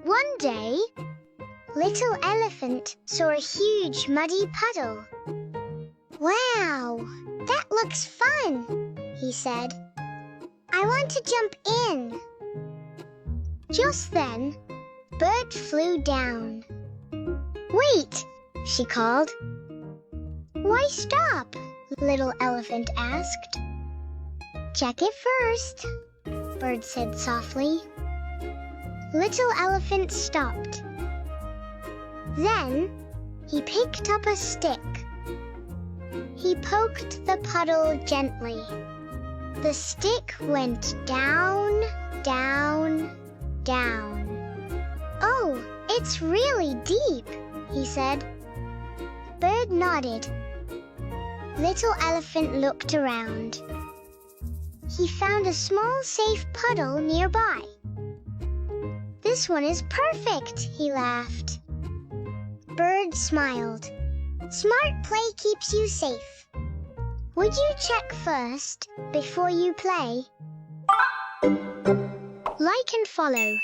One day, Little Elephant saw a huge muddy puddle. "Wow, that looks fun," he said. "I want to jump in." Just then, Bird flew down. "Wait," she called. "Why stop?" Little Elephant asked. "Check it first," Bird said softly. Little Elephant stopped. Then he picked up a stick. He poked the puddle gently. The stick went down, down, down. "Oh, it's really deep," he said. Bird nodded. Little Elephant looked around. He found a small, safe puddle nearby. "This one is perfect," he laughed. Bird smiled. "Smart play keeps you safe. Would you check first before you play?" Like and follow.